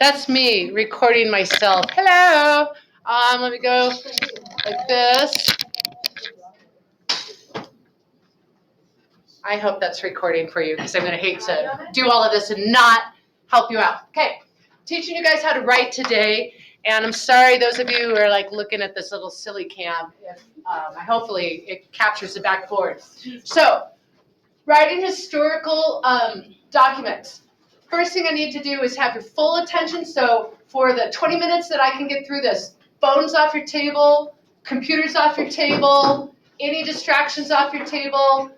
That's me recording myself. Hello. Let me go like this. I hope that's recording for you because I'm going to hate to do all of this and not help you out. Okay, teaching you guys how to write today. And I'm sorry, those of you who are like looking at this little silly cam, if, hopefully it captures the backboard. So, writing historical documents. First thing I need to do is have your full attention. So for the 20 minutes that I can get through this, phones off your table, computers off your table, any distractions off your table,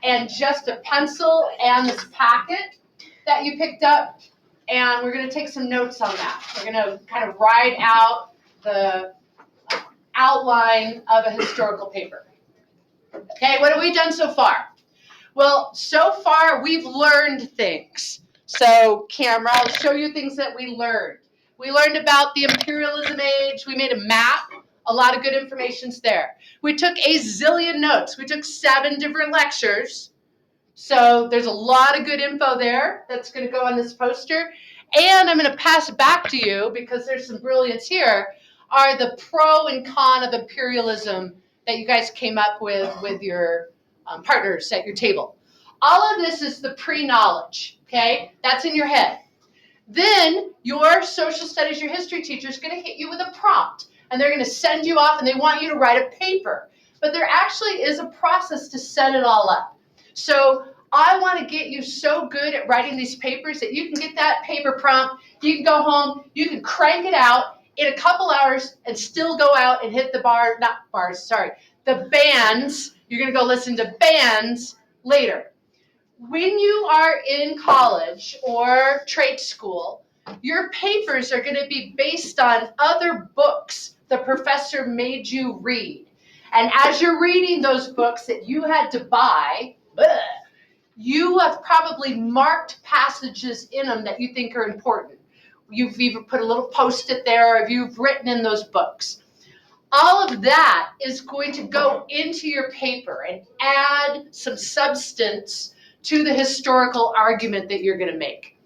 and just a pencil and this packet that you picked up. And we're going to take some notes on that. We're going to kind of write out the outline of a historical paper. Okay, what have we done so far? Well, so far we've learned things. So, camera, I'll show you things that we learned. We learned about the imperialism age. We made a map. A lot of good information's there. We took a zillion notes. We took 7 different lectures. So there's a lot of good info there that's going to go on this poster. And I'm going to pass it back to you because there's some brilliance here, are the pro and con of imperialism that you guys came up with your partners at your table. All of this is the pre-knowledge, okay? That's in your head. Then your social studies, your history teacher is going to hit you with a prompt, and they're going to send you off, and they want you to write a paper. But there actually is a process to set it all up. So I want to get you so good at writing these papers that you can get that paper prompt, you can go home, you can crank it out in a couple hours and still go out and hit the the bands. You're going to go listen to bands later. When you are in college or trade school, your papers are going to be based on other books the professor made you read. And as you're reading those books that you had to buy, you have probably marked passages in them that you think are important. You've either put a little post-it there or you've written in those books. All of that is going to go into your paper and add some substance to the historical argument that you're going to make.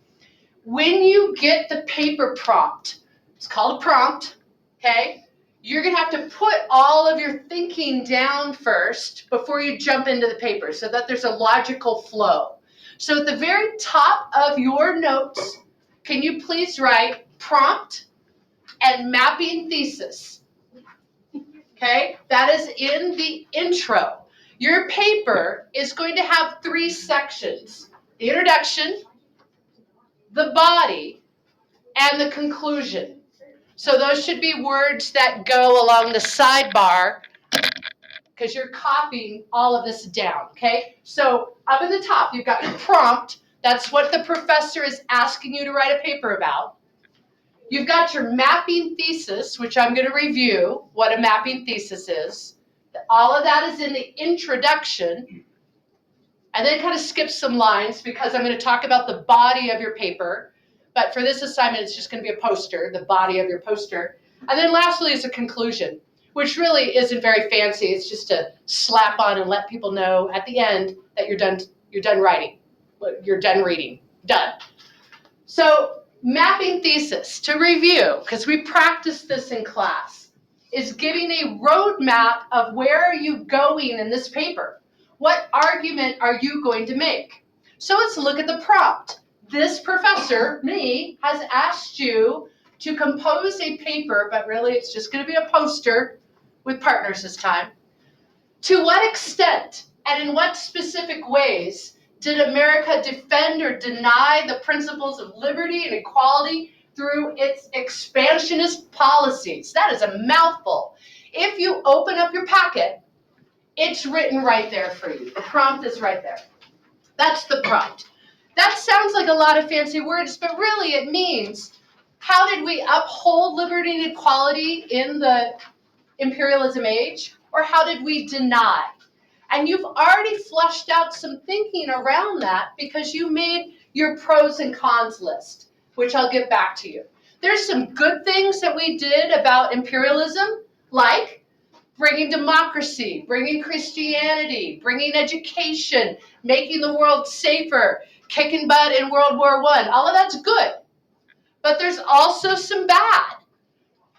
When you get the paper prompt, it's called a prompt, okay? You're going to have to put all of your thinking down first before you jump into the paper so that there's a logical flow. So at the very top of your notes, can you please write prompt and mapping thesis? Okay, that is in the intro. Your paper is going to have 3 sections: the introduction, the body, and the conclusion. So those should be words that go along the sidebar because you're copying all of this down, okay? So up at the top, you've got your prompt. That's what the professor is asking you to write a paper about. You've got your mapping thesis, which I'm going to review what a mapping thesis is. All of that is in the introduction. And then kind of skip some lines because I'm going to talk about the body of your paper. But for this assignment, it's just going to be a poster, the body of your poster. And then lastly is a conclusion, which really isn't very fancy. It's just to slap on and let people know at the end that you're done writing, you're done reading, done. So mapping thesis, to review, because we practiced this in class, is giving a roadmap of where are you going in this paper. What argument are you going to make? So let's look at the prompt. This professor, me, has asked you to compose a paper, but really it's just going to be a poster with partners this time. To what extent and in what specific ways did America defend or deny the principles of liberty and equality through its expansionist policies? That is a mouthful. If you open up your packet, it's written right there for you. The prompt is right there. That's the prompt. That sounds like a lot of fancy words, but really it means, how did we uphold liberty and equality in the imperialism age? Or how did we deny? And you've already fleshed out some thinking around that because you made your pros and cons list, which I'll get back to you. There's some good things that we did about imperialism, like bringing democracy, bringing Christianity, bringing education, making the world safer, kicking butt in World War I. All of that's good. But there's also some bad.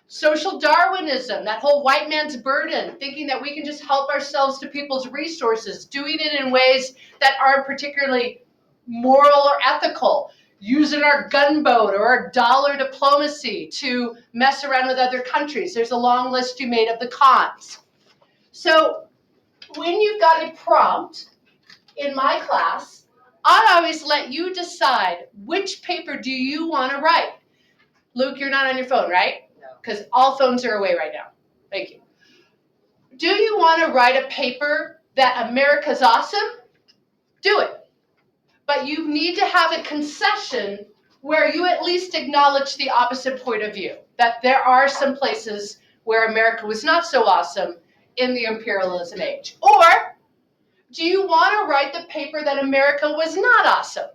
Social Darwinism, that whole white man's burden, thinking that we can just help ourselves to people's resources, doing it in ways that aren't particularly moral or ethical, using our gunboat or our dollar diplomacy to mess around with other countries. There's a long list you made of the cons. So when you've got a prompt in my class, I always let you decide which paper do you want to write. Luke, you're not on your phone, right? Because all phones are away right now. Thank you. Do you want to write a paper that America's awesome? Do it. But you need to have a concession where you at least acknowledge the opposite point of view, that there are some places where America was not so awesome in the imperialism age. Or do you want to write the paper that America was not awesome?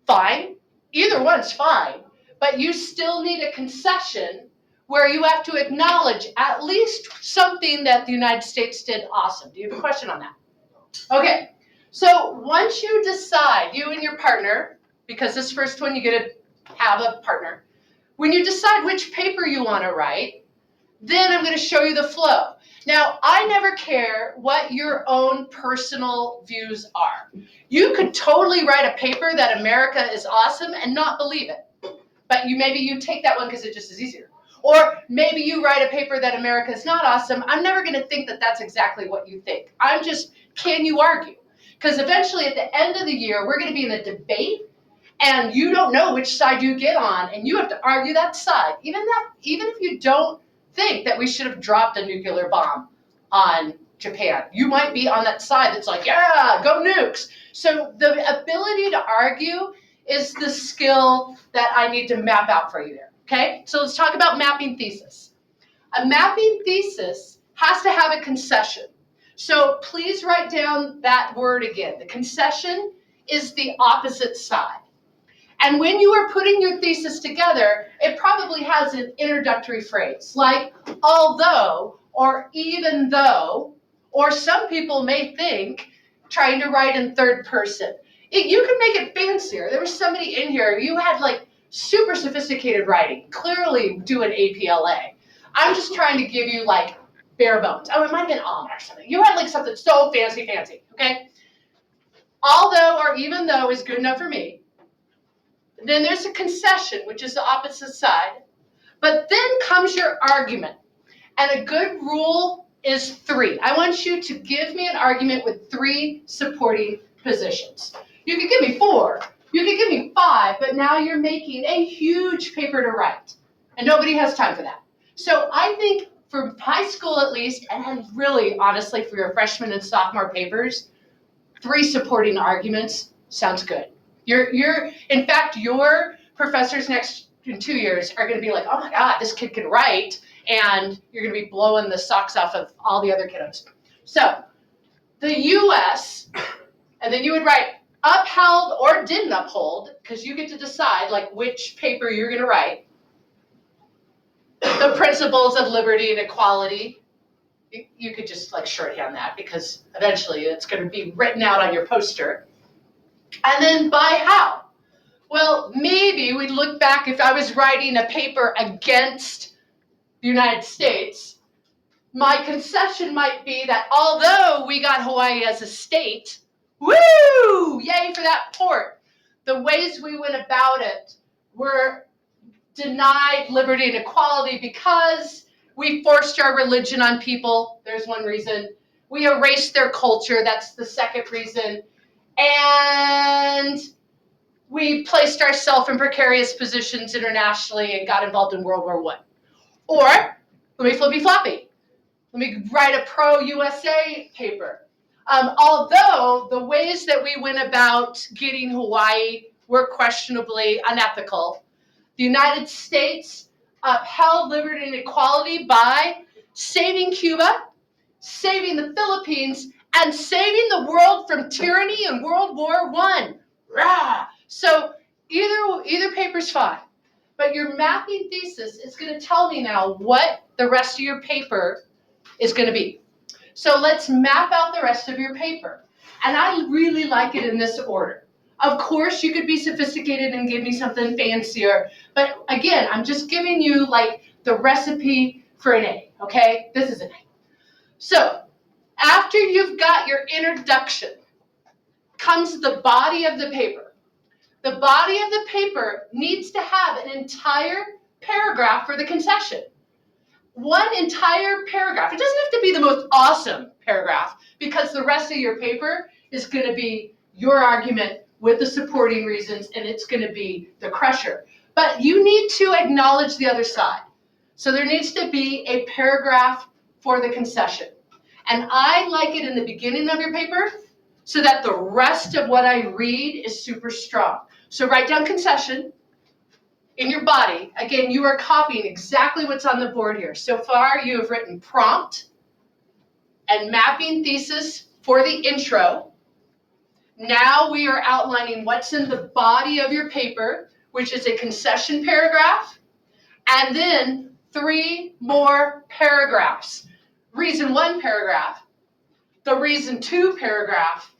Fine. Either one's fine. But you still need a concession where you have to acknowledge at least something that the United States did awesome. Do you have a question on that? Okay, so once you decide, you and your partner, because this first one you get to have a partner, when you decide which paper you want to write, then I'm going to show you the flow. Now, I never care what your own personal views are. You could totally write a paper that America is awesome and not believe it. But maybe you take that one because it just is easier. Or maybe you write a paper that America is not awesome. I'm never going to think that that's exactly what you think. I'm just, can you argue? Because eventually at the end of the year, we're going to be in a debate and you don't know which side you get on and you have to argue that side. Even if you don't think that we should have dropped a nuclear bomb on Japan, you might be on that side that's like, yeah, go nukes. So the ability to argue is the skill that I need to map out for you there, okay? So let's talk about mapping thesis. A mapping thesis has to have a concession. So please write down that word again. The concession is the opposite side. And when you are putting your thesis together, it probably has an introductory phrase like although or even though, or some people may think trying to write in third person. You can make it fancier. There was somebody in here, you had like super sophisticated writing, clearly doing APLA. I'm just trying to give you like bare bones. Oh, it might have been almond or something. You had like something so fancy, okay? Although or even though is good enough for me. Then there's a concession, which is the opposite side. But then comes your argument. And a good rule is 3. I want you to give me an argument with 3 supporting positions. You could give me 4, you could give me 5, but now you're making a huge paper to write. And nobody has time for that. So I think for high school at least, and really honestly for your freshman and sophomore papers, 3 supporting arguments sounds good. In fact, your professors in 2 years are going to be like, oh my God, this kid can write, and you're going to be blowing the socks off of all the other kiddos. So the U.S., and then you would write upheld or didn't uphold, because you get to decide like which paper you're going to write. The principles of liberty and equality. You could just like shorthand that because eventually it's going to be written out on your poster. And then by how? Well, maybe we'd look back if I was writing a paper against the United States, my concession might be that although we got Hawaii as a state, woo, yay for that port, the ways we went about it were denied liberty and equality because we forced our religion on people. There's one reason. We erased their culture. That's the second reason. And we placed ourselves in precarious positions internationally and got involved in World War I. Or, let me flippy floppy. Let me write a pro-USA paper. Although the ways that we went about getting Hawaii were questionably unethical, the United States upheld liberty and equality by saving Cuba, saving the Philippines, and saving the world from tyranny in World War I. Rah! So either paper's fine, but your mapping thesis is going to tell me now what the rest of your paper is going to be. So let's map out the rest of your paper. And I really like it in this order. Of course, you could be sophisticated and give me something fancier, but again, I'm just giving you like the recipe for an A, okay? This is an A. So, after you've got your introduction, comes the body of the paper. The body of the paper needs to have an entire paragraph for the concession. One entire paragraph. It doesn't have to be the most awesome paragraph because the rest of your paper is going to be your argument with the supporting reasons, and it's going to be the crusher. But you need to acknowledge the other side. So there needs to be a paragraph for the concession. And I like it in the beginning of your paper so that the rest of what I read is super strong. So write down concession in your body. Again, you are copying exactly what's on the board here. So far, you have written prompt and mapping thesis for the intro. Now we are outlining what's in the body of your paper, which is a concession paragraph, and then 3 more paragraphs. Reason 1 paragraph, the reason 2 paragraph,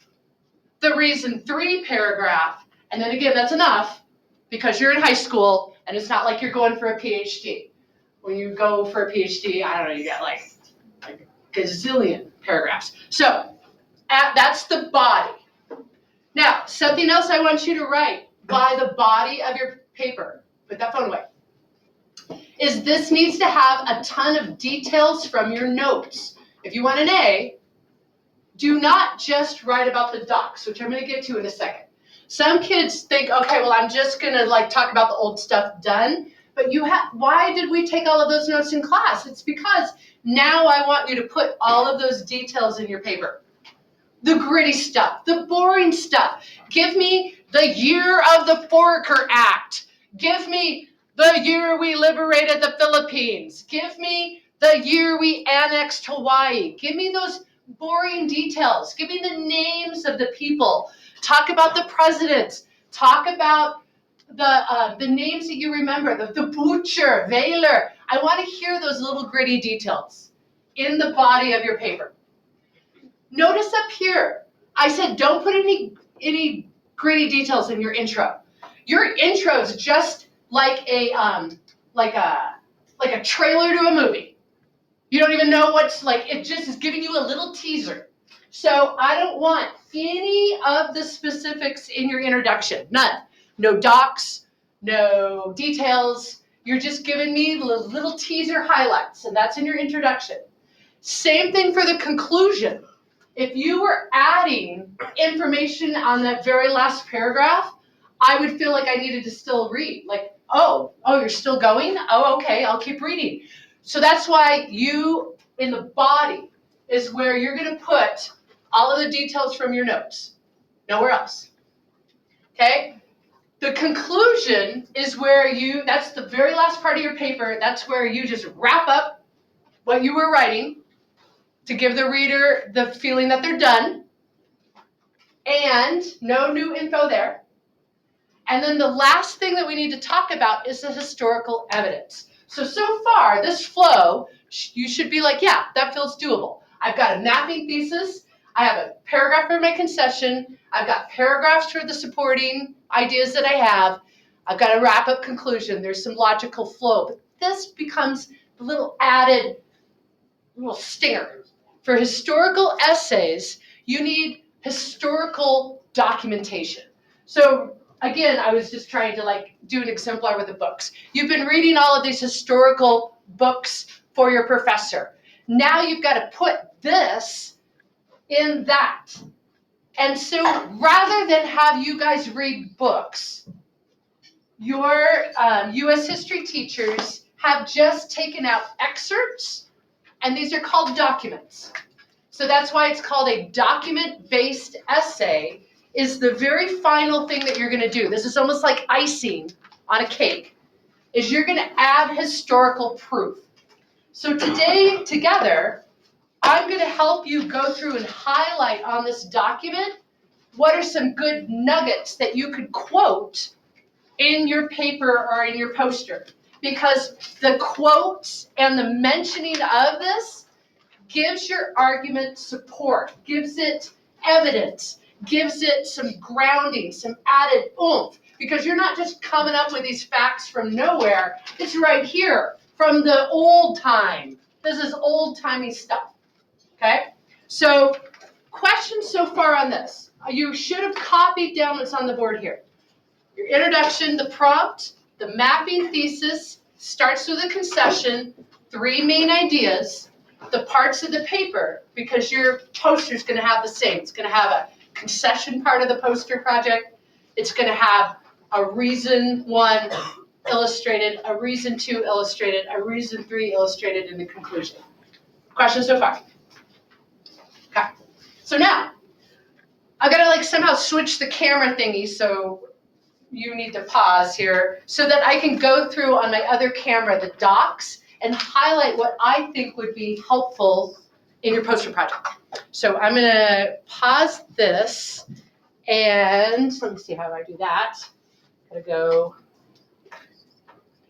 the reason 3 paragraph, and then again, that's enough because you're in high school and it's not like you're going for a PhD. When you go for a PhD, I don't know, you get like a gazillion paragraphs. So that's the body. Now, something else I want you to write by the body of your paper, put that phone away, is this needs to have a ton of details from your notes. If you want an A, do not just write about the docs, which I'm going to get to in a second. Some kids think, okay, well, I'm just going to like talk about the old stuff, done. But why did we take all of those notes in class? It's because now I want you to put all of those details in your paper. The gritty stuff, the boring stuff. Give me the year of the Foraker Act. Give me the year we liberated the Philippines. Give me the year we annexed Hawaii. Give me those boring details. Give me the names of the people. Talk about the presidents. Talk about the names that you remember. The butcher, Whaler. I want to hear those little gritty details in the body of your paper. Notice up here, I said don't put any gritty details in your intro. Your intro is just like a trailer to a movie. You don't even know what's like. It just is giving you a little teaser. So I don't want any of the specifics in your introduction. None. No docs, no details. You're just giving me the little teaser highlights, and that's in your introduction. Same thing for the conclusion. If you were adding information on that very last paragraph, I would feel like I needed to still read. Like, oh, you're still going? Oh, okay, I'll keep reading. So that's why you, in the body, is where you're going to put all of the details from your notes. Nowhere else. Okay? The conclusion is where that's the very last part of your paper. That's where you just wrap up what you were writing to give the reader the feeling that they're done. And no new info there. And then the last thing that we need to talk about is the historical evidence. So far, this flow, you should be like, yeah, that feels doable. I've got a mapping thesis. I have a paragraph for my concession. I've got paragraphs for the supporting ideas that I have. I've got a wrap-up conclusion. There's some logical flow. But this becomes the little added little stinger. For historical essays, you need historical documentation. So again, I was just trying to like do an exemplar with the books. You've been reading all of these historical books for your professor. Now you've got to put this in that. And so rather than have you guys read books, your U.S. history teachers have just taken out excerpts, and these are called documents. So that's why it's called a document-based essay, is the very final thing that you're going to do. This is almost like icing on a cake, is you're going to add historical proof. So today, together, I'm going to help you go through and highlight on this document what are some good nuggets that you could quote in your paper or in your poster. Because the quotes and the mentioning of this gives your argument support, gives it evidence. gives it some grounding, some added oomph, because you're not just coming up with these facts from nowhere. It's right here from the old time. This is old-timey stuff, okay? So questions so far on this. You should have copied down what's on the board here. Your introduction, the prompt, the mapping thesis, starts with a concession, 3 main ideas, the parts of the paper, because your poster is going to have the same. It's going to have a concession part of the poster project. It's going to have a reason 1 illustrated, a reason 2 illustrated, a reason 3 illustrated in the conclusion. Questions so far? Okay. So now, I gotta like somehow switch the camera thingy, so you need to pause here so that I can go through on my other camera the docs and highlight what I think would be helpful in your poster project. So I'm gonna pause this and let me see how I do that. Gotta go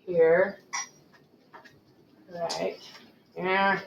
here. All right. Here.